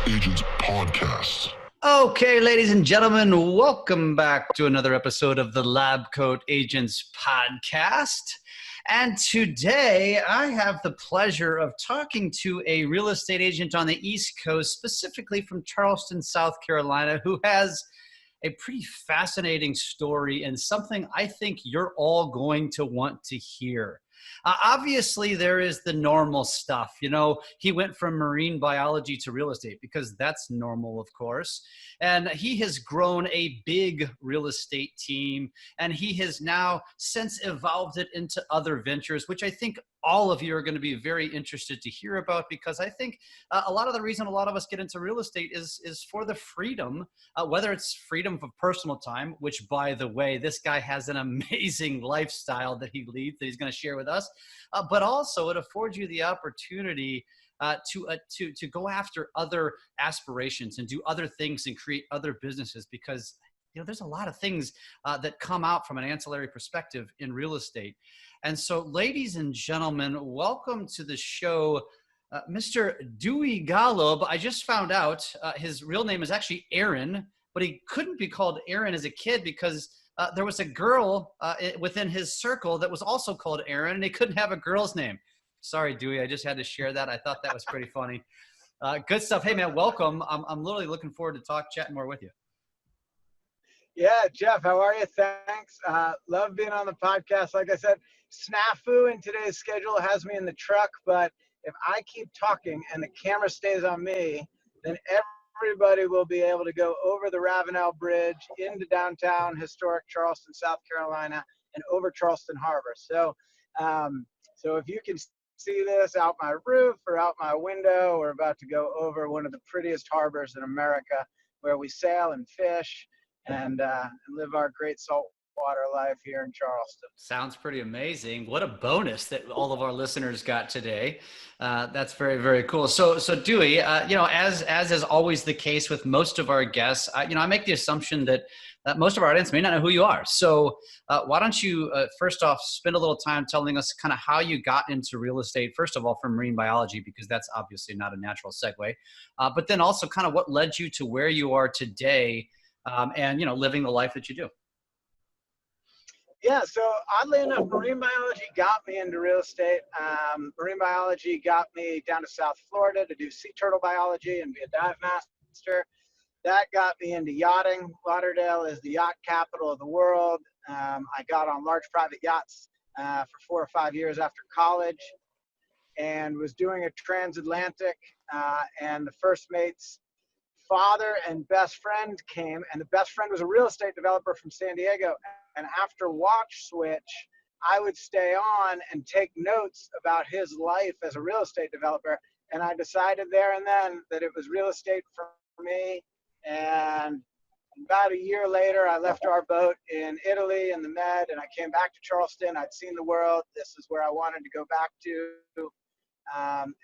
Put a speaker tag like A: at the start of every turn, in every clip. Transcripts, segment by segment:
A: Agents Podcast.
B: Okay, ladies and gentlemen, welcome back to another episode of the Lab Coat Agents Podcast. And today I have the pleasure of talking to a real estate agent on the East Coast, specifically from Charleston, South Carolina, who has a pretty fascinating story and something I think you're all going to want to hear. Obviously, there is the normal stuff. You know, he went from marine biology to real estate because that's normal, of course. And he has grown a big real estate team, and he has now since evolved it into other ventures, which I think all of you are going to be very interested to hear about, because I think a lot of the reason a lot of us get into real estate is for the freedom, whether it's freedom of personal time, which, by the way, this guy has an amazing lifestyle that he leads that he's going to share with us, but also it affords you the opportunity to go after other aspirations and do other things and create other businesses, because you know, there's a lot of things that come out from an ancillary perspective in real estate. And so, ladies and gentlemen, welcome to the show, Mr. Dewey Golub. I just found out his real name is actually Aaron, but he couldn't be called Aaron as a kid because there was a girl within his circle that was also called Aaron, and he couldn't have a girl's name. Sorry, Dewey, I just had to share that. I thought that was pretty funny. Good stuff. Hey, man, welcome. I'm literally looking forward to chatting more with you.
C: Yeah, Jeff, how are you? Thanks. Love being on the podcast. Like I said, snafu in today's schedule has me in the truck, but if I keep talking and the camera stays on me, then everybody will be able to go over the Ravenel Bridge into downtown historic Charleston, South Carolina, and over Charleston Harbor. So if you can see this out my roof or out my window, we're about to go over one of the prettiest harbors in America, where we sail and fish and live our great saltwater life here in Charleston.
B: Sounds pretty amazing. What a bonus that all of our listeners got today. That's very, very cool. So Dewey, you know, as is always the case with most of our guests, I make the assumption that most of our audience may not know who you are. So why don't you first off spend a little time telling us kind of how you got into real estate, first of all, from marine biology, because that's obviously not a natural segue, but then also kind of what led you to where you are today, and, you know, living the life that you do.
C: Yeah, so oddly enough, marine biology got me into real estate. Marine biology got me down to South Florida to do sea turtle biology and be a dive master. That got me into yachting. Lauderdale is the yacht capital of the world. I got on large private yachts for 4 or 5 years after college, and was doing a transatlantic, and the first mate's father and best friend came, and the best friend was a real estate developer from San Diego. And after watch switch, I would stay on and take notes about his life as a real estate developer. And I decided there and then that it was real estate for me. And about a year later, I left our boat in Italy in the Med, and I came back to Charleston. I'd seen the world. This is where I wanted to go back to.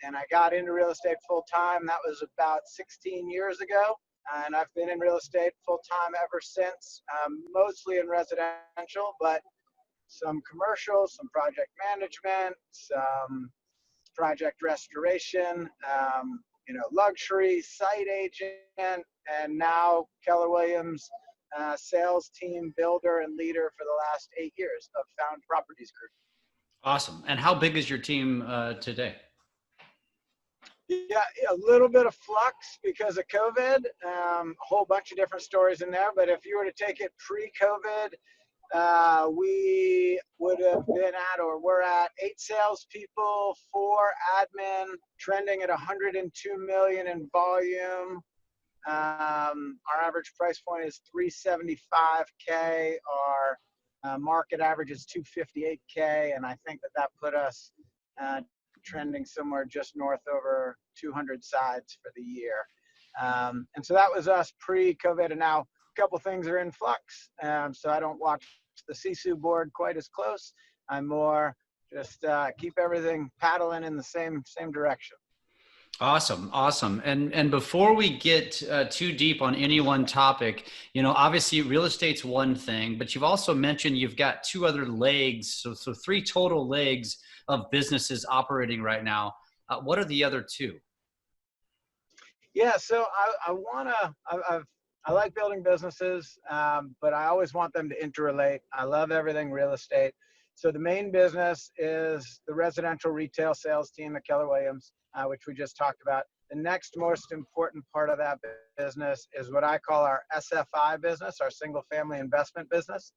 C: And I got into real estate full time. That was about 16 years ago. And I've been in real estate full time ever since, mostly in residential, but some commercial, some project management, some project restoration, luxury, site agent, and now Keller Williams sales team builder and leader for the last 8 years of Found Properties Group.
B: Awesome. And how big is your team today?
C: Yeah, a little bit of flux because of COVID, a whole bunch of different stories in there. But if you were to take it pre-COVID, we would have been at, or we're at, 8 salespeople, 4 admin, trending at 102 million in volume. Our average price point is $375K. Our market average is $258K, and I think that put us trending somewhere just north over 200 sides for the year. And so that was us pre-COVID, and now a couple things are in flux. So I don't watch the CSU board quite as close. I'm more just keep everything paddling in the same direction.
B: Awesome. Awesome. And before we get too deep on any one topic, you know, obviously real estate's one thing, but you've also mentioned you've got 2 other legs. So 3 total legs of businesses operating right now. What are the other 2?
C: Yeah, so I like building businesses, but I always want them to interrelate. I love everything real estate. So the main business is the residential retail sales team at Keller Williams, which we just talked about. The next most important part of that business is what I call our SFI business, our single family investment business.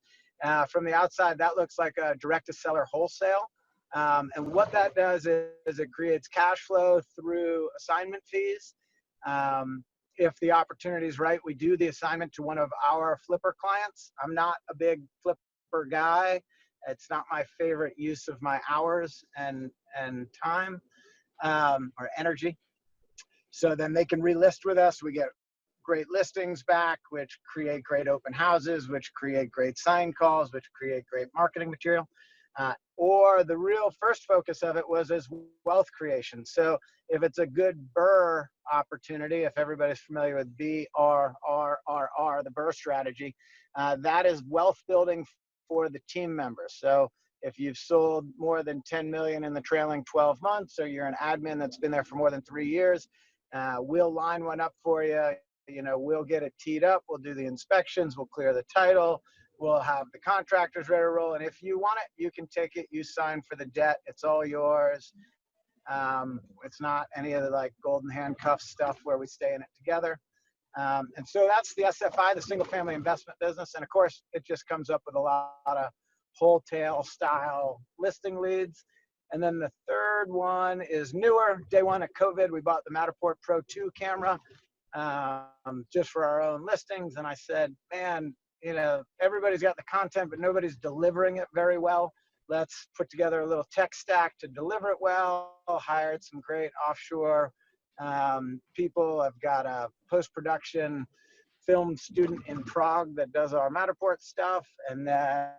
C: From the outside, that looks like a direct to seller wholesale. And what that does is it creates cash flow through assignment fees. If the opportunity is right, we do the assignment to one of our flipper clients. I'm not a big flipper guy. It's not my favorite use of my hours and time or energy. So then they can relist with us. We get great listings back, which create great open houses, which create great sign calls, which create great marketing material. Or the real first focus of it was as wealth creation. So if it's a good BRRRR opportunity, if everybody's familiar with BRRRR, the BRRRR strategy, that is wealth building for the team members. So if you've sold more than 10 million in the trailing 12 months, or you're an admin that's been there for more than 3 years, we'll line one up for you. You know, we'll get it teed up. We'll do the inspections. We'll clear the title. We'll have the contractors ready to roll. And if you want it, you can take it. You sign for the debt. It's all yours. It's not any of the like golden handcuff stuff where we stay in it together. And so that's the SFI, the single family investment business. And of course, it just comes up with a lot of wholesale style listing leads. And then the third one is newer. Day one of COVID, we bought the Matterport Pro 2 camera just for our own listings. And I said, man, you know, everybody's got the content, but nobody's delivering it very well. Let's put together a little tech stack to deliver it well. Hired some great offshore people. I've got a post-production film student in Prague that does our Matterport stuff. And then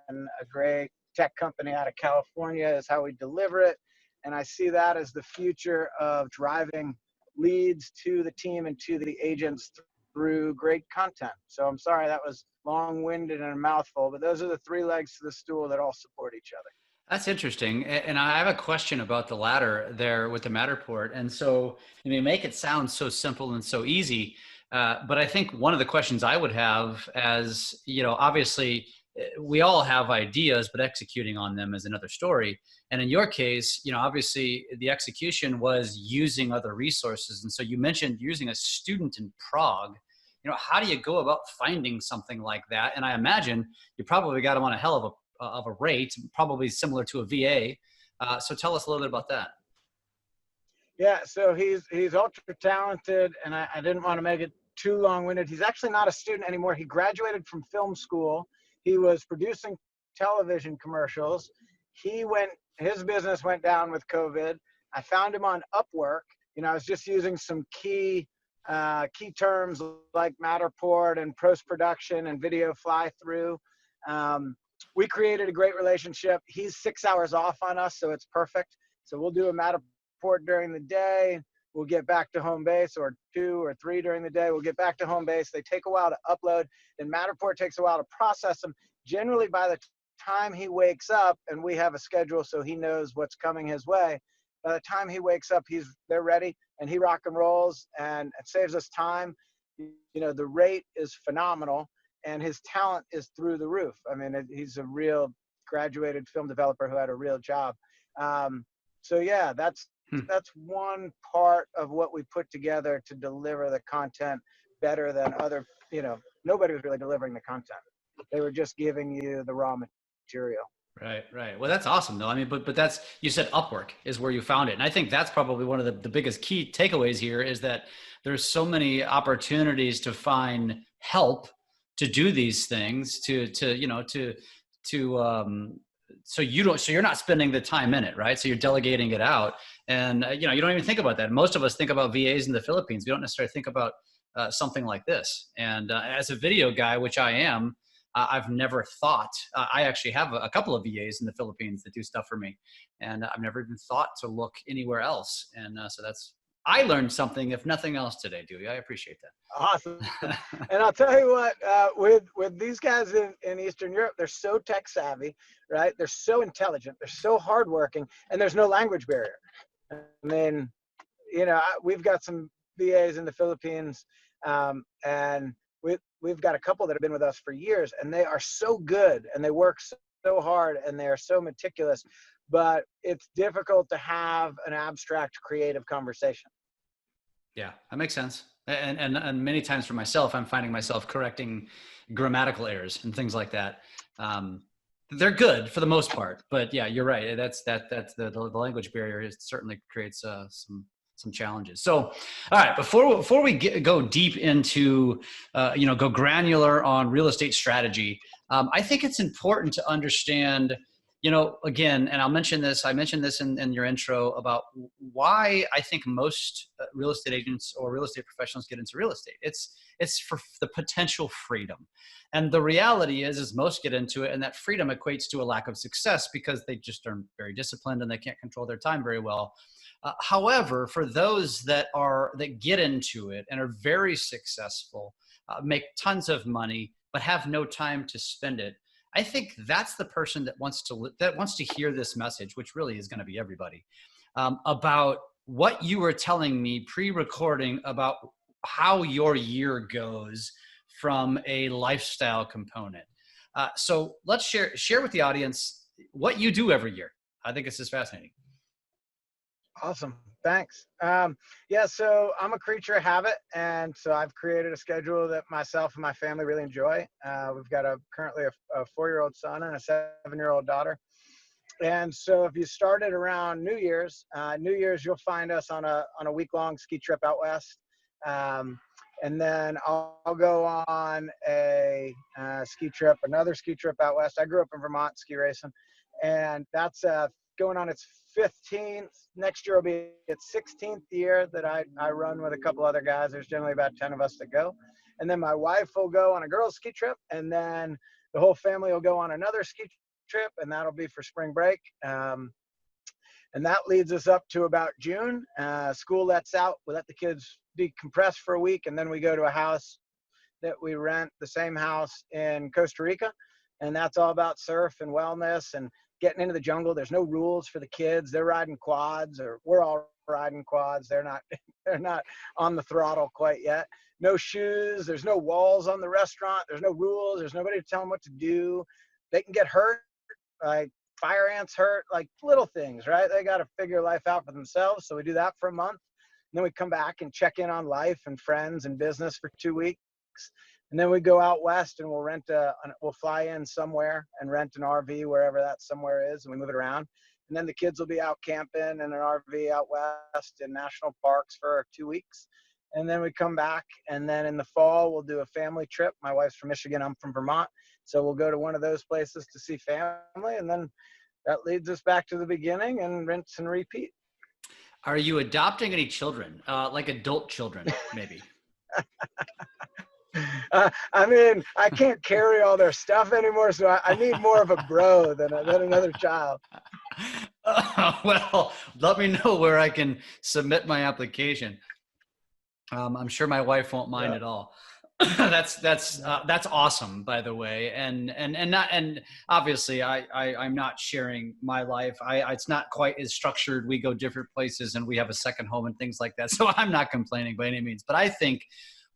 C: a great tech company out of California is how we deliver it. And I see that as the future of driving leads to the team and to the agents through great content. So I'm sorry that was long-winded and a mouthful, but those are the three legs to the stool that all support each other.
B: That's interesting. And I have a question about the latter there with the Matterport. And so, I mean, make it sound so simple and so easy. But I think one of the questions I would have, as you know, obviously we all have ideas, but executing on them is another story. And in your case, you know, obviously the execution was using other resources. And so you mentioned using a student in Prague. You know, how do you go about finding something like that? And I imagine you probably got them on a hell of a rate, probably similar to a VA. So tell us a little bit about that.
C: Yeah, so he's ultra talented, and I didn't want to make it too long-winded. He's actually not a student anymore. He graduated from film school. He was producing television commercials. His business went down with COVID. I found him on Upwork. You know, I was just using some key terms like Matterport and post-production and video fly-through. We created a great relationship. He's 6 hours off on us, so it's perfect. So we'll do a Matterport during the day. We'll get back to home base, or 2 or 3 during the day. We'll get back to home base. They take a while to upload. Then Matterport takes a while to process them. Generally, by the time he wakes up, and we have a schedule so he knows what's coming his way, by the time he wakes up, they're ready, and he rock and rolls, and it saves us time. You know, the rate is phenomenal, and his talent is through the roof. I mean, he's a real graduated film developer who had a real job. So yeah, that's one part of what we put together to deliver the content better than other, you know, nobody was really delivering the content. They were just giving you the raw material.
B: Right. Well, that's awesome though. I mean, but that's, you said Upwork is where you found it. And I think that's probably one of the biggest key takeaways here is that there's so many opportunities to find help to do these things so you're not spending the time in it, right? So you're delegating it out, and you know, you don't even think about that. Most of us think about VAs in the Philippines. We don't necessarily think about something like this. And as a video guy, which I am, I've never thought, I actually have a couple of VAs in the Philippines that do stuff for me, and I've never even thought to look anywhere else. And so I learned something, if nothing else today, Dewey. I appreciate that.
C: Awesome. And I'll tell you what, with these guys in Eastern Europe, they're so tech savvy, right? They're so intelligent. They're so hardworking, and there's no language barrier. I mean, you know, we've got some VAs in the Philippines, and we've got a couple that have been with us for years, and they are so good, and they work so hard, and they are so meticulous, but it's difficult to have an abstract, creative conversation.
B: Yeah, that makes sense. And many times for myself, I'm finding myself correcting grammatical errors and things like that. They're good for the most part, but yeah, you're right. That's the language barrier certainly creates some challenges. So, all right, before we go deep into go granular on real estate strategy, I think it's important to understand. Again, and I mentioned this in your intro about why I think most real estate agents or real estate professionals get into real estate. It's for the potential freedom. And the reality is most get into it, and that freedom equates to a lack of success because they just aren't very disciplined and they can't control their time very well. However, for those that get into it and are very successful, make tons of money, but have no time to spend it, I think that's the person that wants to hear this message, which really is going to be everybody, about what you were telling me pre-recording about how your year goes from a lifestyle component. So let's share with the audience what you do every year. I think this is fascinating.
C: Awesome. Thanks. Yeah, so I'm a creature of habit, and so I've created a schedule that myself and my family really enjoy. We've got currently a 4-year-old son and a 7-year-old daughter. And so if you started around New Year's, you'll find us on a week-long ski trip out west. And then I'll go on another ski trip out west. I grew up in Vermont ski racing, and that's going on its 15th. Next year will be its 16th year that I run with a couple other guys. There's generally about 10 of us that go. And then my wife will go on a girls' ski trip, and then the whole family will go on another ski trip, and that'll be for spring break. And that leads us up to about June. School lets out. We let the kids decompress for a week, and then we go to a house that we rent, the same house in Costa Rica. And that's all about surf and wellness and getting into the jungle. There's no rules for the kids. They're riding quads, or we're all riding quads. They're not on the throttle quite yet. No shoes. There's no walls on the restaurant. There's no rules. There's nobody to tell them what to do. They can get hurt, like fire ants hurt, like little things, right? They got to figure life out for themselves. So we do that for a month. And then we come back and check in on life and friends and business for 2 weeks. And then we go out west, and we'll fly in somewhere and rent an RV wherever that somewhere is, and we move it around. And then the kids will be out camping in an RV out west in national parks for 2 weeks. And then we come back, and then in the fall we'll do a family trip. My wife's from Michigan, I'm from Vermont, so we'll go to one of those places to see family, and then that leads us back to the beginning and rinse and repeat.
B: Are you adopting any children, like adult children, maybe?
C: I mean, I can't carry all their stuff anymore, so I need more of a bro than another child.
B: Well, let me know where I can submit my application. I'm sure my wife won't mind at all. That's awesome, by the way, and obviously I'm not sharing my life. It's not quite as structured. We go different places, and we have a second home and things like that. So I'm not complaining by any means, but I think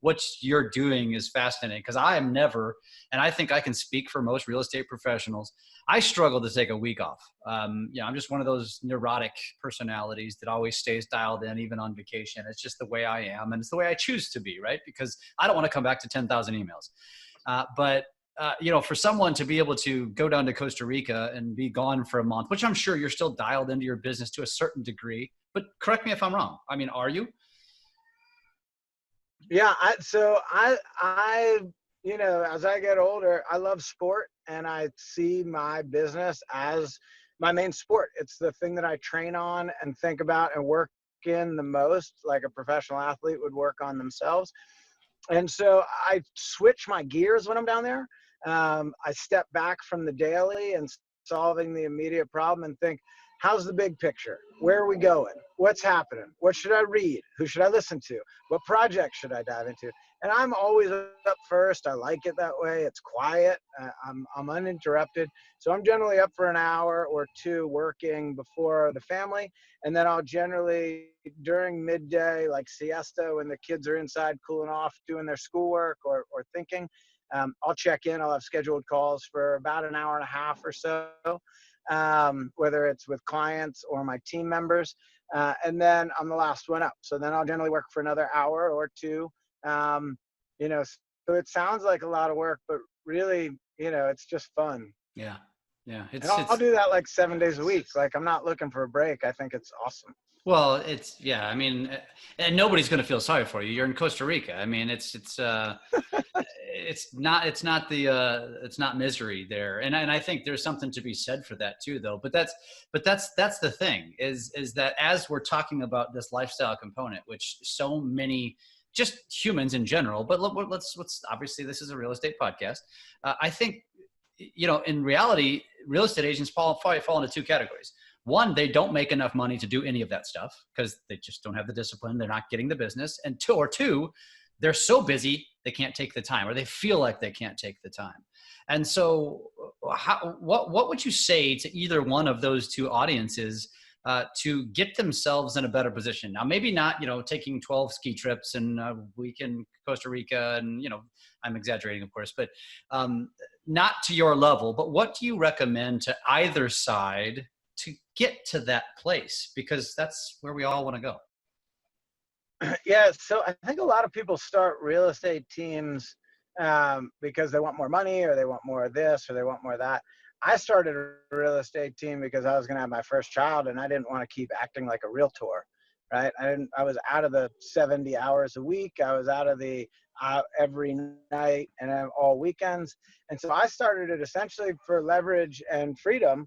B: what you're doing is fascinating, because I am never, and I think I can speak for most real estate professionals, I struggle to take a week off. I'm just one of those neurotic personalities that always stays dialed in, even on vacation. It's just the way I am, and it's the way I choose to be, right? Because I don't want to come back to 10,000 emails. But for someone to be able to go down to Costa Rica and be gone for a month, which I'm sure you're still dialed into your business to a certain degree, but correct me if I'm wrong. I mean, are you?
C: Yeah, I as I get older, I love sport, and I see my business as my main sport. It's the thing that I train on and think about and work in the most, like a professional athlete would work on themselves. And so I switch my gears when I'm down there. I step back from the daily and solving the immediate problem and think, how's the big picture? Where are we going? What's happening? What should I read? Who should I listen to? What project should I dive into? And I'm always up first. I like it that way. It's quiet. I'm uninterrupted. So I'm generally up for an hour or two working before the family. And then I'll generally, during midday, like siesta, when the kids are inside cooling off, doing their schoolwork or thinking, I'll check in. I'll have scheduled calls for about an hour and a half or so, whether it's with clients or my team members. And then I'm the last one up. So then I'll generally work for another hour or two. So it sounds like a lot of work, but really, it's just fun.
B: Yeah. Yeah.
C: I'll do that like 7 days a week. Like, I'm not looking for a break. I think it's awesome.
B: Well, I mean, and nobody's going to feel sorry for you. You're in Costa Rica. I mean, it's not misery there. And I think there's something to be said for that too, though. But that's the thing is that as we're talking about this lifestyle component, which so many just humans in general, but let's obviously this is a real estate podcast. I think, in reality, real estate agents probably fall into two categories. One, they don't make enough money to do any of that stuff because they just don't have the discipline. They're not getting the business. And two, they're so busy, they can't take the time, or they feel like they can't take the time. And so what would you say to either one of those two audiences to get themselves in a better position? Now, maybe not, taking 12 ski trips and a week in Costa Rica and, I'm exaggerating, of course, but not to your level. But what do you recommend to either side to get to that place? Because that's where we all want to go.
C: Yeah. So I think a lot of people start real estate teams because they want more money, or they want more of this, or they want more of that. I started a real estate team because I was going to have my first child, and I didn't want to keep acting like a realtor, right? I was out of the 70 hours a week. I was out of the every night and all weekends. And so I started it essentially for leverage and freedom.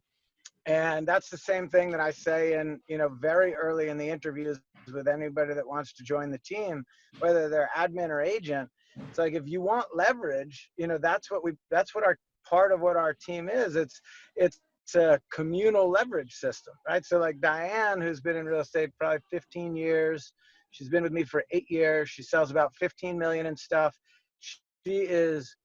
C: And that's the same thing that I say in, very early in the interviews with anybody that wants to join the team, whether they're admin or agent. It's like, if you want leverage, that's what our part of what our team is. It's a communal leverage system, right? So like Diane, who's been in real estate probably 15 years, she's been with me for 8 years. She sells about 15 million in stuff. She is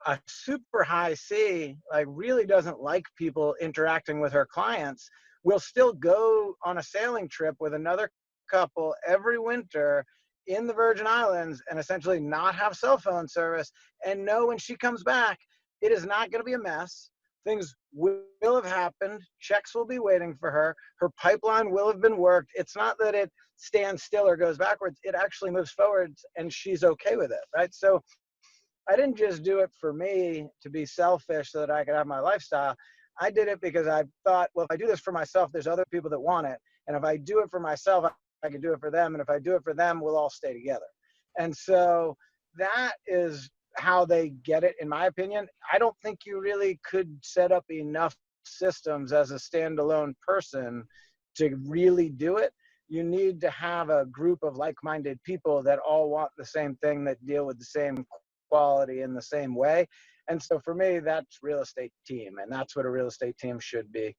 C: a super high C, like really doesn't like people interacting with her clients, will still go on a sailing trip with another couple every winter in the Virgin Islands and essentially not have cell phone service, and know when she comes back, it is not going to be a mess. Things will have happened. Checks will be waiting for her. Her pipeline will have been worked. It's not that it stands still or goes backwards. It actually moves forwards, and she's okay with it, right? So I didn't just do it for me to be selfish so that I could have my lifestyle. I did it because I thought, well, if I do this for myself, there's other people that want it. And if I do it for myself, I can do it for them. And if I do it for them, we'll all stay together. And so that is how they get it, in my opinion. I don't think you really could set up enough systems as a standalone person to really do it. You need to have a group of like-minded people that all want the same thing, that deal with the same quality in the same way. And so for me, that's real estate team, and that's what a real estate team should be.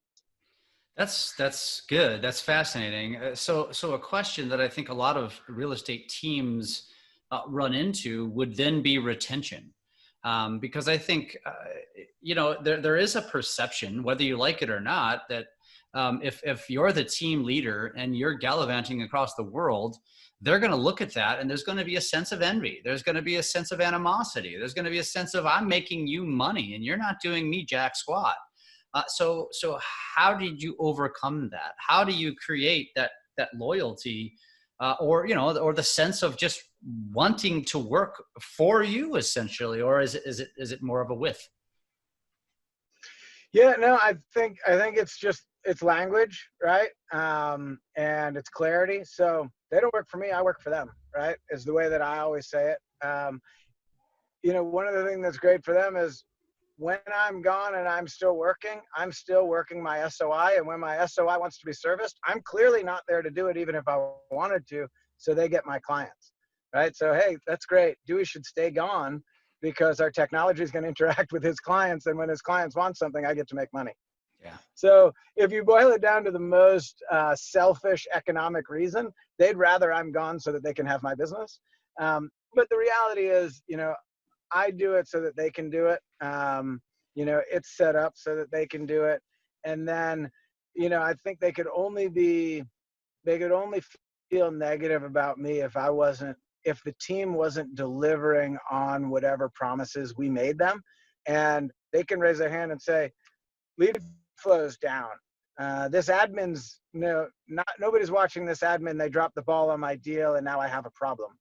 B: That's good. That's fascinating. So a question that I think a lot of real estate teams run into would then be retention. Because I think, there is a perception, whether you like it or not, that if you're the team leader and you're gallivanting across the world, they're going to look at that and there's going to be a sense of envy. There's going to be a sense of animosity. There's going to be a sense of, I'm making you money and you're not doing me jack squat. So how did you overcome that? How do you create that loyalty or the sense of just wanting to work for you essentially? Or is it more of a with?
C: Yeah, no, I think it's language, right? And it's clarity. So they don't work for me, I work for them, right? Is the way that I always say it. One of the things that's great for them is when I'm gone and I'm still working my SOI. And when my SOI wants to be serviced, I'm clearly not there to do it, even if I wanted to. So they get my clients, right? So, hey, that's great. Dewey should stay gone because our technology is going to interact with his clients. And when his clients want something, I get to make money.
B: Yeah.
C: So if you boil it down to the most selfish economic reason, they'd rather I'm gone so that they can have my business. But the reality is, I do it so that they can do it. It's set up so that they can do it. And then, I think they could only feel negative about me if the team wasn't delivering on whatever promises we made them. And they can raise their hand and say, lead flows down. This admin's, nobody's watching this admin. They dropped the ball on my deal and now I have a problem.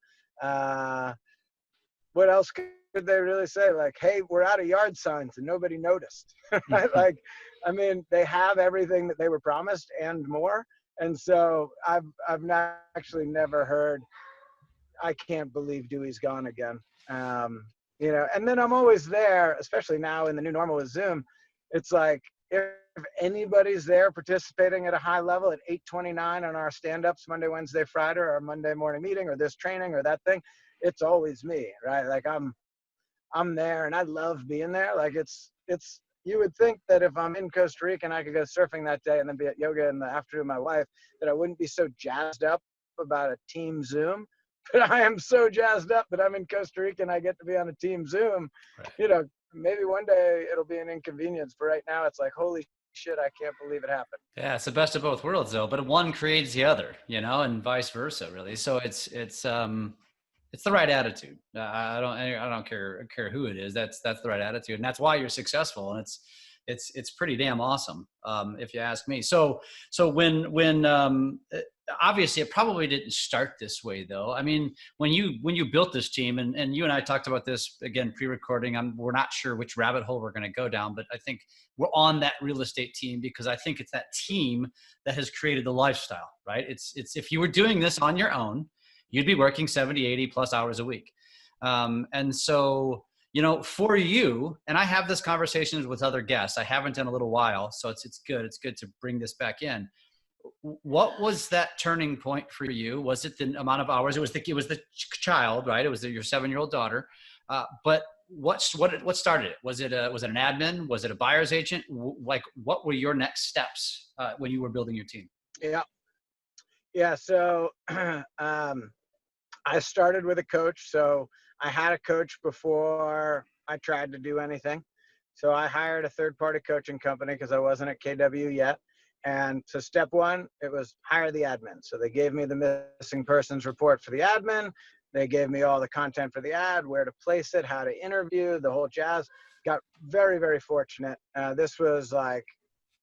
C: What else could they really say? Like, hey, we're out of yard signs and nobody noticed. Right? Like, I mean, they have everything that they were promised and more. And so I've actually never heard, I can't believe Dewey's gone again. And then I'm always there, especially now in the new normal with Zoom. It's like, if anybody's there participating at a high level at 8:29 on our stand-ups Monday, Wednesday, Friday, or our Monday morning meeting, or this training or that thing, it's always me, right? Like I'm there and I love being there. Like it's, you would think that if I'm in Costa Rica and I could go surfing that day and then be at yoga in the afternoon with my wife, that I wouldn't be so jazzed up about a team Zoom. But I am so jazzed up that I'm in Costa Rica and I get to be on a team Zoom. Right. Maybe one day it'll be an inconvenience, but right now it's like, holy shit, I can't believe it happened.
B: Yeah, it's the best of both worlds though, but one creates the other, and vice versa really. So it's the right attitude. I don't care who it is. That's the right attitude. And that's why you're successful. And it's pretty damn awesome. If you ask me. So when obviously it probably didn't start this way though. I mean, when you built this team and you and I talked about this again, pre-recording, we're not sure which rabbit hole we're going to go down, but I think we're on that real estate team because I think it's that team that has created the lifestyle, right? It's if you were doing this on your own, you'd be working 70, 80 plus hours a week. And so, for you, and I have this conversations with other guests, I haven't in a little while. So it's good. It's good to bring this back in. What was that turning point for you? Was it the amount of hours? It was the child, right? It was your 7-year-old daughter. But what started it? Was it an admin? Was it a buyer's agent? Like, what were your next steps when you were building your team?
C: Yeah. So, I started with a coach. So I had a coach before I tried to do anything. So I hired a third-party coaching company because I wasn't at KW yet. And so step one, it was hire the admin. So they gave me the missing persons report for the admin. They gave me all the content for the ad, where to place it, how to interview, the whole jazz. Got very, very fortunate. This was like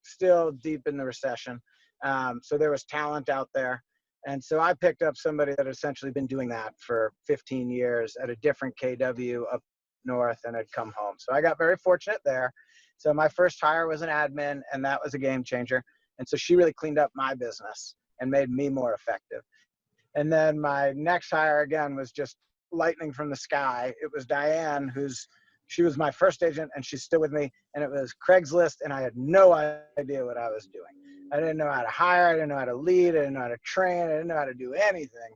C: still deep in the recession. So there was talent out there. And so I picked up somebody that had essentially been doing that for 15 years at a different KW up north and had come home. So I got very fortunate there. So my first hire was an admin, and that was a game changer. And so she really cleaned up my business and made me more effective. And then my next hire again was just lightning from the sky. It was Diane, she was my first agent and she's still with me. And it was Craigslist, and I had no idea what I was doing. I didn't know how to hire. I didn't know how to lead. I didn't know how to train. I didn't know how to do anything.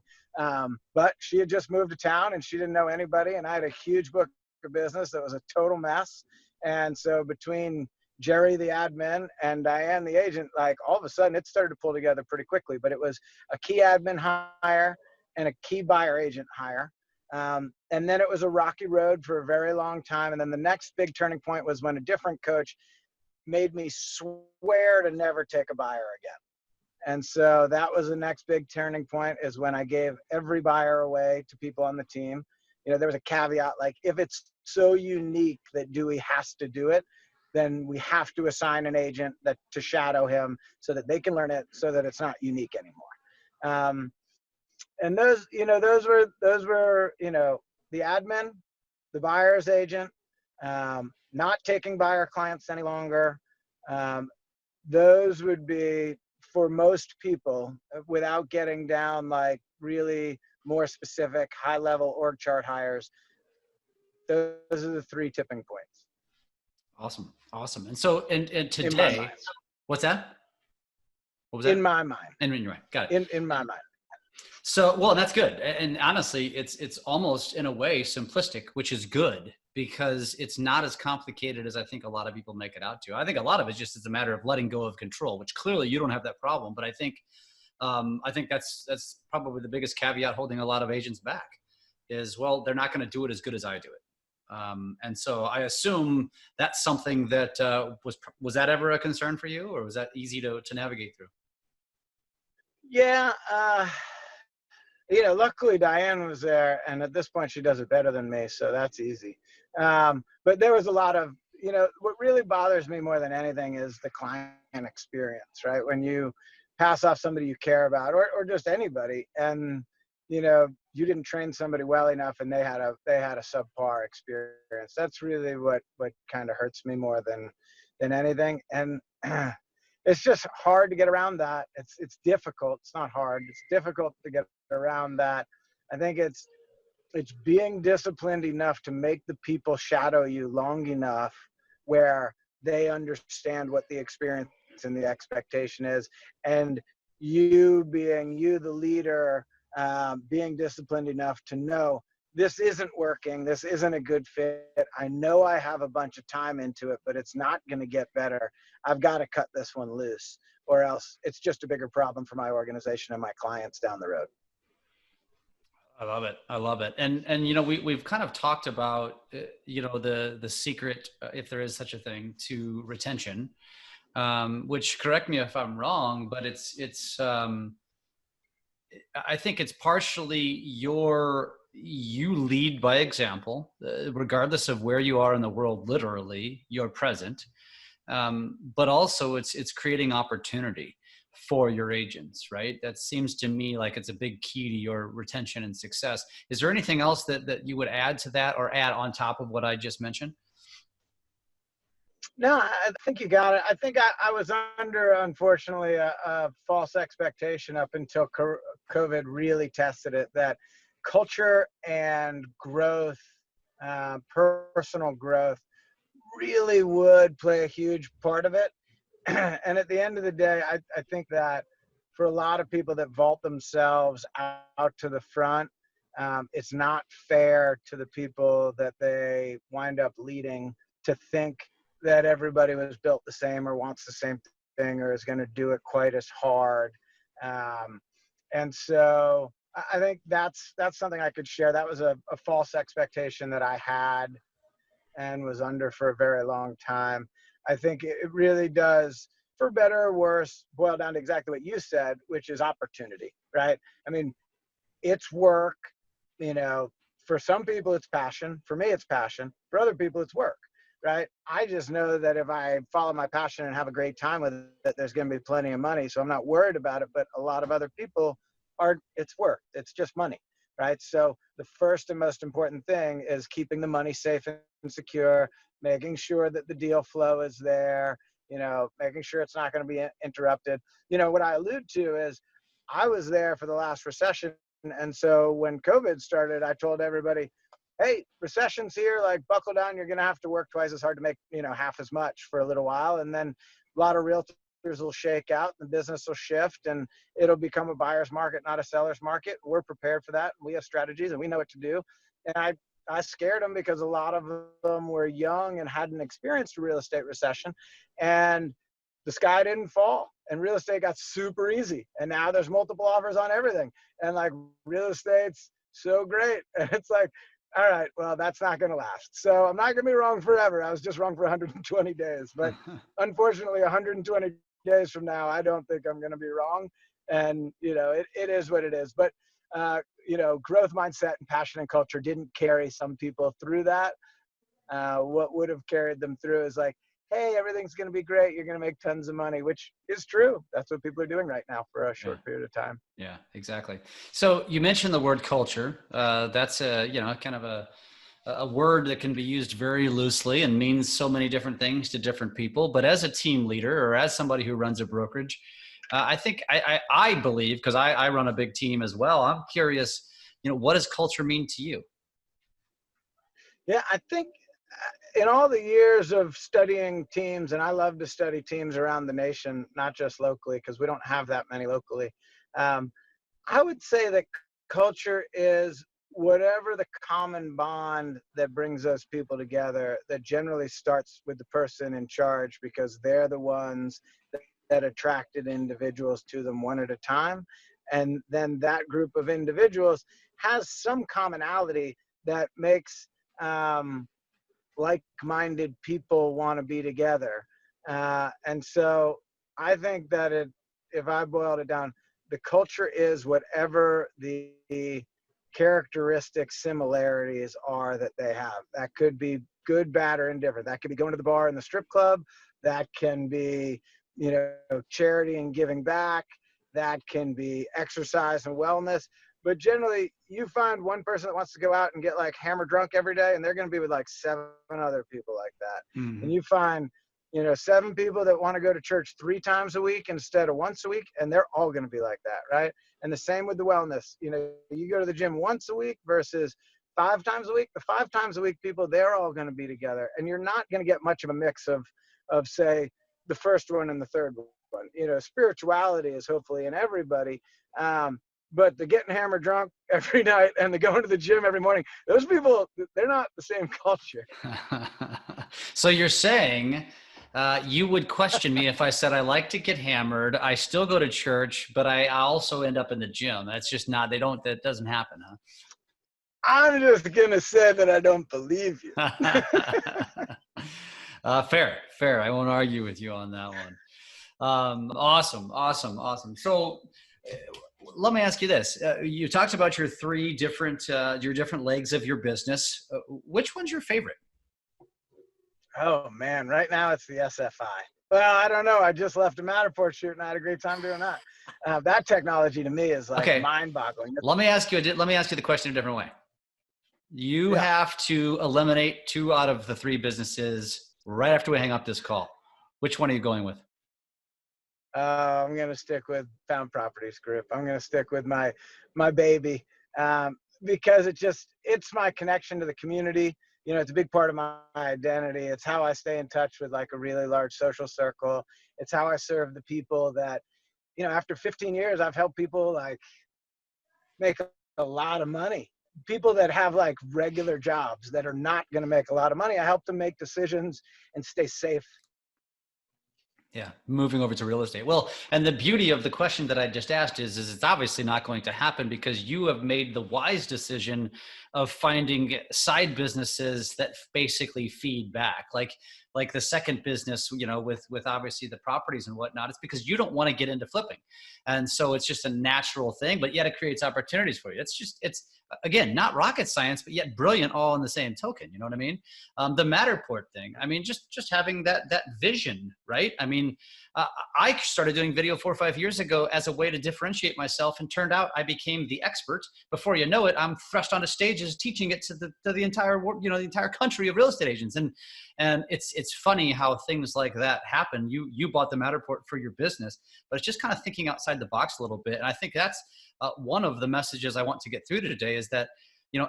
C: But she had just moved to town and she didn't know anybody. And I had a huge book of business that was a total mess. And so between Jerry, the admin, and Diane, the agent, like all of a sudden it started to pull together pretty quickly. But it was a key admin hire and a key buyer agent hire. And then it was a rocky road for a very long time. And then the next big turning point was when a different coach made me swear to never take a buyer again. And so that was the next big turning point, is when I gave every buyer away to people on the team. There was a caveat, like if it's so unique that Dewey has to do it, then we have to assign an agent to shadow him so that they can learn it, so that it's not unique anymore. And those were the admin, the buyer's agent, not taking buyer clients any longer. Those would be, for most people, without getting down like really more specific high level org chart hires, those are the 3 tipping points.
B: Awesome. And so, and today, what's that? What was that?
C: In my mind.
B: In your mind. Got it.
C: In my mind.
B: So, well, that's good. And honestly, it's almost in a way simplistic, which is good. because it's not as complicated as I think a lot of people make it out to. I think a lot of it just is a matter of letting go of control, which clearly you don't have that problem. But I think that's probably the biggest caveat holding a lot of agents back is, well, they're not going to do it as good as I do it. And so I assume that's something that was that ever a concern for you, or was that easy to navigate through?
C: Yeah. Luckily Diane was there, and at this point she does it better than me, so that's easy. But there was a lot of, what really bothers me more than anything is the client experience, right? When you pass off somebody you care about, or just anybody, and you didn't train somebody well enough and they had a subpar experience. That's really what kind of hurts me more than anything. And it's just hard to get around that. It's difficult. It's not hard. It's difficult to get around that. I think it's being disciplined enough to make the people shadow you long enough where they understand what the experience and the expectation is, and you being the leader, being disciplined enough to know this isn't working, this isn't a good fit. I know I have a bunch of time into it, but it's not going to get better. I've got to cut this one loose, or else it's just a bigger problem for my organization and my clients down the road.
B: I love it. I love it. And we've kind of talked about the secret, if there is such a thing, to retention, which, correct me if I'm wrong, but I think it's partially you lead by example, regardless of where you are in the world. Literally, you're present, but also it's creating opportunity for your agents, right? That seems to me like it's a big key to your retention and success. Is there anything else that you would add to that, or add on top of what I just mentioned?
C: No, I think you got it. I think I was under, unfortunately, a false expectation up until COVID really tested it, that culture and growth, personal growth, really would play a huge part of it. And at the end of the day, I think that for a lot of people that vault themselves out to the front, it's not fair to the people that they wind up leading to think that everybody was built the same or wants the same thing or is going to do it quite as hard. And so I think that's something I could share. That was a false expectation that I had and was under for a very long time. I think it really does, for better or worse, boil down to exactly what you said, which is opportunity, right? I mean, it's work, for some people it's passion. For me, it's passion. For other people, it's work, right? I just know that if I follow my passion and have a great time with it, there's going to be plenty of money. So I'm not worried about it. But a lot of other people it's work. It's just money, right? So the first and most important thing is keeping the money safe and secure, making sure that the deal flow is there, making sure it's not going to be interrupted. What I allude to is I was there for the last recession. And so when COVID started, I told everybody, hey, recession's here, like buckle down. You're going to have to work twice as hard to make, half as much for a little while. And then a lot of realtors will shake out, the business will shift, and it'll become a buyer's market, not a seller's market. We're prepared for that. We have strategies and we know what to do. And I scared them because a lot of them were young and hadn't experienced a real estate recession, and the sky didn't fall and real estate got super easy. And now there's multiple offers on everything. And like real estate's so great. And it's like, all right, well, that's not going to last. So I'm not going to be wrong forever. I was just wrong for 120 days. But unfortunately, 120 days from now, I don't think I'm going to be wrong. And, it is what it is. But, growth mindset and passion and culture didn't carry some people through that. What would have carried them through is like, hey, everything's going to be great. You're going to make tons of money, which is true. That's what people are doing right now for a short period of time.
B: Yeah, exactly. So you mentioned the word culture. That's kind of a word that can be used very loosely and means so many different things to different people. But as a team leader or as somebody who runs a brokerage, I think I believe, because I run a big team as well, I'm curious, what does culture mean to you?
C: Yeah, I think in all the years of studying teams, and I love to study teams around the nation, not just locally, because we don't have that many locally. I would say that culture is whatever the common bond that brings those people together, that generally starts with the person in charge, because they're the ones that attracted individuals to them one at a time. And then that group of individuals has some commonality that makes like-minded people want to be together. And so I think that if I boiled it down, the culture is whatever the characteristic similarities are that they have. That could be good, bad, or indifferent. That could be going to the bar and the strip club. That can be, charity and giving back. That can be exercise and wellness. But generally, you find one person that wants to go out and get like hammer drunk every day, and they're going to be with like 7 other people like that.
B: Mm-hmm.
C: And you find, 7 people that want to go to church 3 times a week instead of once a week, and they're all going to be like that, right? And the same with the wellness. You go to the gym once a week versus 5 times a week. The 5 times a week people, they're all going to be together, and you're not going to get much of a mix of say the first one and the third one. Spirituality is hopefully in everybody. But the getting hammered drunk every night and the going to the gym every morning, those people, they're not the same culture.
B: So you're saying you would question me if I said I like to get hammered, I still go to church, but I also end up in the gym. That's just not, that doesn't happen, huh?
C: I'm just going to say that I don't believe you.
B: Fair. I won't argue with you on that one. Awesome. So let me ask you this. You talked about your 3 different legs of your business. Which one's your favorite?
C: Oh man, right now it's the SFI. Well, I don't know. I just left a Matterport shoot and I had a great time doing that. That technology to me is like mind-boggling.
B: Let me ask you the question a different way. You have to eliminate 2 out of the 3 businesses right after we hang up this call. Which one are you going with?
C: I'm going to stick with Found Properties Group. I'm going to stick with my baby because it's my connection to the community. It's a big part of my identity. It's how I stay in touch with like a really large social circle. It's how I serve the people that, after 15 years, I've helped people like make a lot of money. People that have like regular jobs that are not going to make a lot of money, I help them make decisions and stay safe.
B: Yeah, moving over to real estate. Well, and the beauty of the question that I just asked is it's obviously not going to happen because you have made the wise decision of finding side businesses that basically feed back. Like the second business, with obviously the properties and whatnot, it's because you don't want to get into flipping. And so it's just a natural thing, but yet it creates opportunities for you. It's again, not rocket science, but yet brilliant all in the same token. You know what I mean? The Matterport thing. I mean, just having that vision, right? I mean, I started doing video 4 or 5 years ago as a way to differentiate myself, and turned out I became the expert. Before you know it, I'm thrust onto stages teaching it to the entire world, the entire country of real estate agents. And it's funny how things like that happen. You bought the Matterport for your business, but it's just kind of thinking outside the box a little bit. And I think that's one of the messages I want to get through today is that,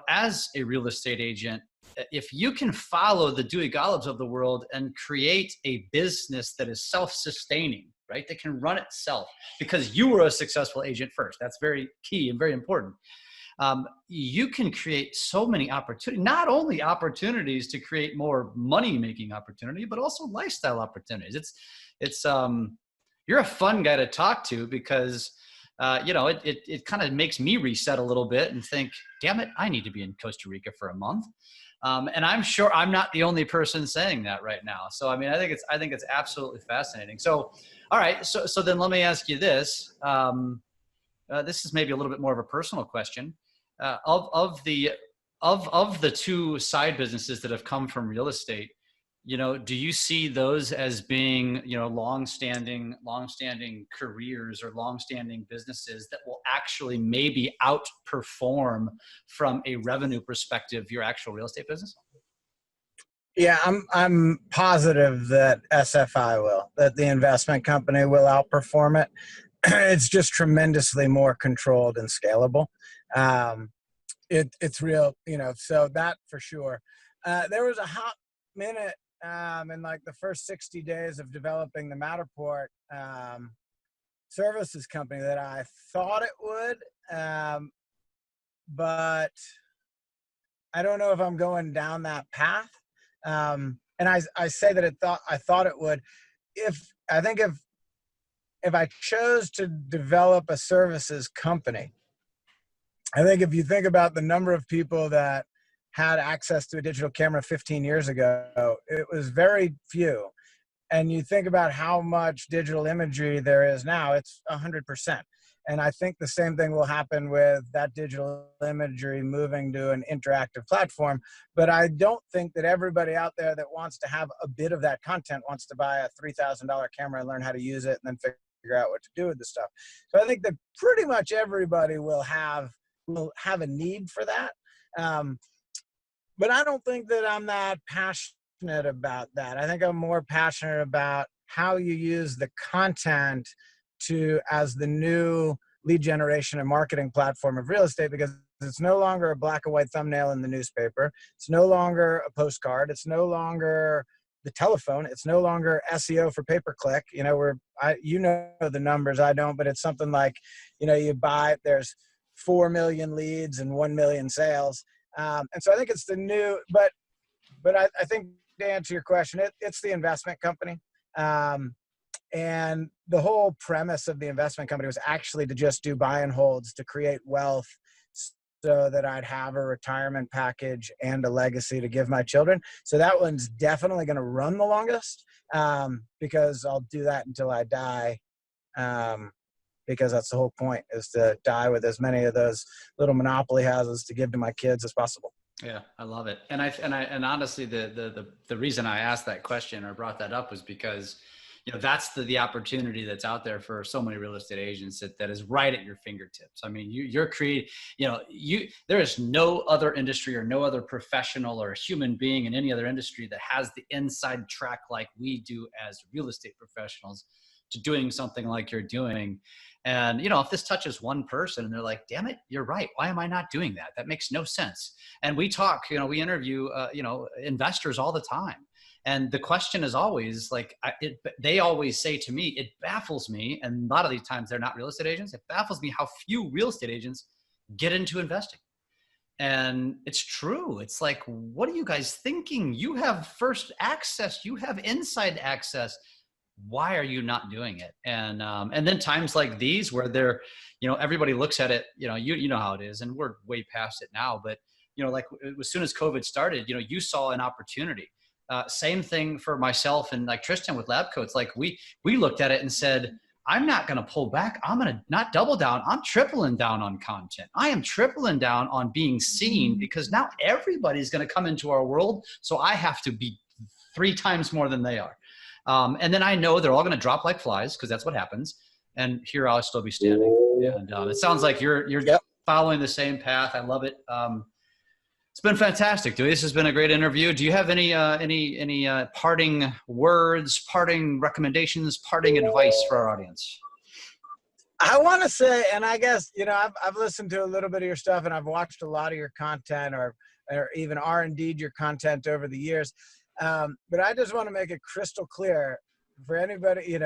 B: as a real estate agent, if you can follow the Dewey Golubs of the world and create a business that is self-sustaining, right? That can run itself because you were a successful agent first. That's very key and very important. You can create so many opportunities, not only opportunities to create more money-making opportunity, but also lifestyle opportunities. It's you're a fun guy to talk to because it kind of makes me reset a little bit and think, damn it, I need to be in Costa Rica for a month. And I'm sure I'm not the only person saying that right now. So, I mean, I think it's absolutely fascinating. So, all right. So then let me ask you this. This is maybe a little bit more of a personal question. Of the 2 side businesses that have come from real estate, do you see those as being, long-standing careers or long-standing businesses that will actually maybe outperform from a revenue perspective your actual real estate business?
C: Yeah, I'm positive that SFI will, that the investment company will outperform it. It's just tremendously more controlled and scalable. It's real, so that for sure. There was a hot minute in like the first 60 days of developing the Matterport services company that I thought it would, but
D: I don't know if I'm going down that path. And I say that I thought it would. I think if I chose to develop a services company, I think if you think about the number of people that had access to a digital camera 15 years ago, it was very few. And you think about how much digital imagery there is now, it's 100%. And I think the same thing will happen with that digital imagery moving to an interactive platform. But I don't think that everybody out there that wants to have a bit of that content wants to buy a $3,000 camera and learn how to use it and then figure out what to do with the stuff. So I think that pretty much everybody will have a need for that. But I don't think that I'm that passionate about that. I think I'm more passionate about how you use the content as the new lead generation and marketing platform of real estate, because it's no longer a black and white thumbnail in the newspaper. It's no longer a postcard. It's no longer the telephone. It's no longer SEO for pay-per-click. You know, the numbers, I don't, but it's something like, there's 4 million leads and 1 million sales. And so I think it's the new, but I think to answer your question, it's the investment company. And the whole premise of the investment company was actually to just do buy and holds to create wealth so that I'd have a retirement package and a legacy to give my children. So that one's definitely going to run the longest, because I'll do that until I die. Because that's the whole point, is to die with as many of those little monopoly houses to give to my kids as possible.
B: Yeah, I love it. And honestly, the reason I asked that question or brought that up was because, that's the opportunity that's out there for so many real estate agents that is right at your fingertips. I mean, you're creating, there is no other industry or no other professional or human being in any other industry that has the inside track like we do as real estate professionals to doing something like you're doing. And, if this touches one person and they're like, damn it, you're right. Why am I not doing that? That makes no sense. And we talk, we interview, investors all the time. And the question is always like, they always say to me, it baffles me. And a lot of these times they're not real estate agents. It baffles me how few real estate agents get into investing. And it's true. It's like, what are you guys thinking? You have first access. You have inside access. Why are you not doing it? And then times like these where they're, everybody looks at it, you know how it is, and we're way past it now, but, like as soon as COVID started, you saw an opportunity. Same thing for myself and like Tristan with Lab Coats. Like we looked at it and said, I'm not going to pull back. I'm going to not double down. I'm tripling down on content. I am tripling down on being seen, because now everybody's going to come into our world. So I have to be 3 times more than they are. And then I know they're all going to drop like flies, because that's what happens. And here I'll still be standing. And it sounds like you're following the same path. I love it. It's been fantastic, Dewey. This has been a great interview. Do you have any parting words, parting recommendations, parting advice for our audience?
D: I want to say, and I guess, I've listened to a little bit of your stuff, and I've watched a lot of your content, or even R&D'd your content over the years. But I just want to make it crystal clear for anybody,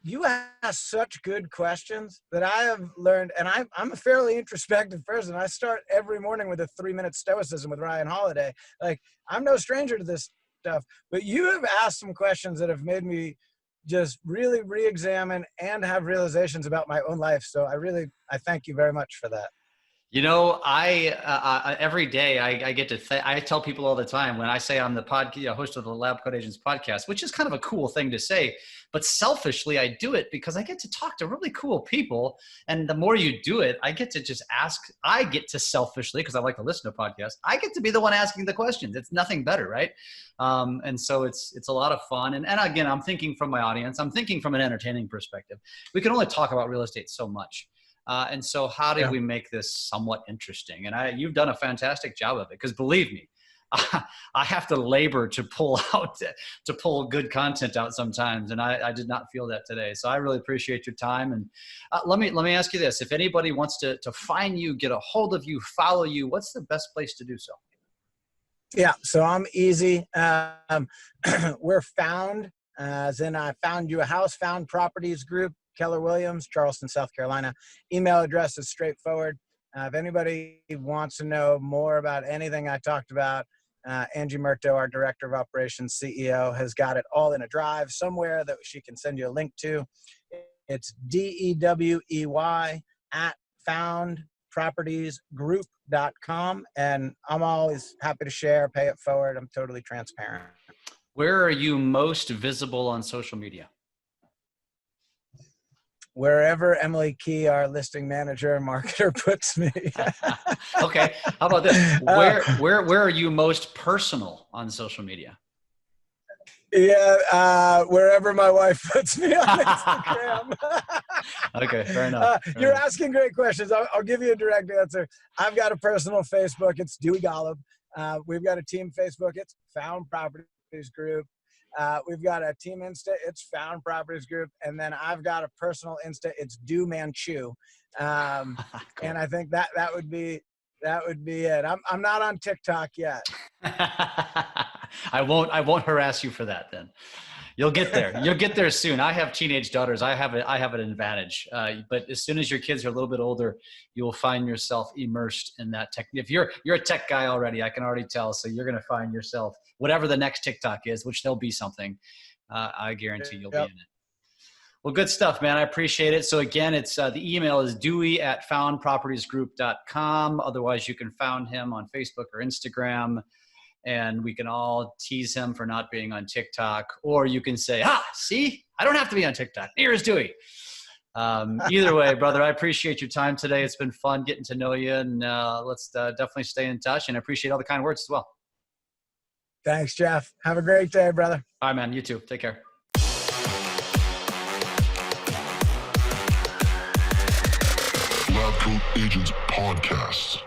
D: you ask such good questions that I have learned, and I'm a fairly introspective person. I start every morning with a 3-minute stoicism with Ryan Holiday. Like, I'm no stranger to this stuff, but you have asked some questions that have made me just really re-examine and have realizations about my own life. So I thank you very much for that.
B: I every day I get to I tell people all the time when I say I'm the host of the Lab Coat Agents podcast, which is kind of a cool thing to say, but selfishly I do it because I get to talk to really cool people, and the more you do it, I get to just ask. I get to selfishly, because I like to listen to podcasts, I get to be the one asking the questions. It's nothing better, right? And so it's a lot of fun. And again, I'm thinking from my audience. I'm thinking from an entertaining perspective. We can only talk about real estate so much. And so how do we make this somewhat interesting? And you've done a fantastic job of it, because believe me, I have to labor to pull good content out sometimes. And I did not feel that today. So I really appreciate your time. And let me ask you this. If anybody wants to find you, get a hold of you, follow you, what's the best place to do so?
D: Yeah, so I'm easy. We're Found, as in I Found You a House, Found Properties Group, Keller Williams, Charleston, South Carolina. Email address is straightforward. If anybody wants to know more about anything I talked about, Angie Murto, our Director of Operations, CEO, has got it all in a drive somewhere that she can send you a link to. It's DEWEY at foundpropertiesgroup.com. And I'm always happy to share, pay it forward. I'm totally transparent.
B: Where are you most visible on social media?
D: Wherever Emily Key, our listing manager and marketer, puts me.
B: Okay. How about this? Where are you most personal on social media?
D: Yeah, wherever my wife puts me on Instagram.
B: Okay, fair enough.
D: You're asking great questions. I'll give you a direct answer. I've got a personal Facebook. It's Dewey Golub. We've got a team Facebook. It's Found Properties Group. We've got a team Insta. It's Found Properties Group. And then I've got a personal Insta. It's Dew Manchu.
B: Cool.
D: And I think that would be it. I'm not on TikTok yet.
B: I won't harass you for that then. You'll get there. You'll get there soon. I have teenage daughters. I have an advantage. But as soon as your kids are a little bit older, you will find yourself immersed in that tech. If you're a tech guy already, I can already tell. So you're going to find yourself, whatever the next TikTok is, which there'll be something. I guarantee you'll be in it. Well, good stuff, man. I appreciate it. So again, it's the email is dewey@foundpropertiesgroup.com. Otherwise, you can find him on Facebook or Instagram. And we can all tease him for not being on TikTok. Or you can say, see, I don't have to be on TikTok. Here's Dewey. Either way, brother, I appreciate your time today. It's been fun getting to know you. And let's definitely stay in touch. And I appreciate all the kind words as well.
D: Thanks, Jeff. Have a great day, brother.
B: All right, man. You too. Take care.
A: Lab Coat Agents Podcast.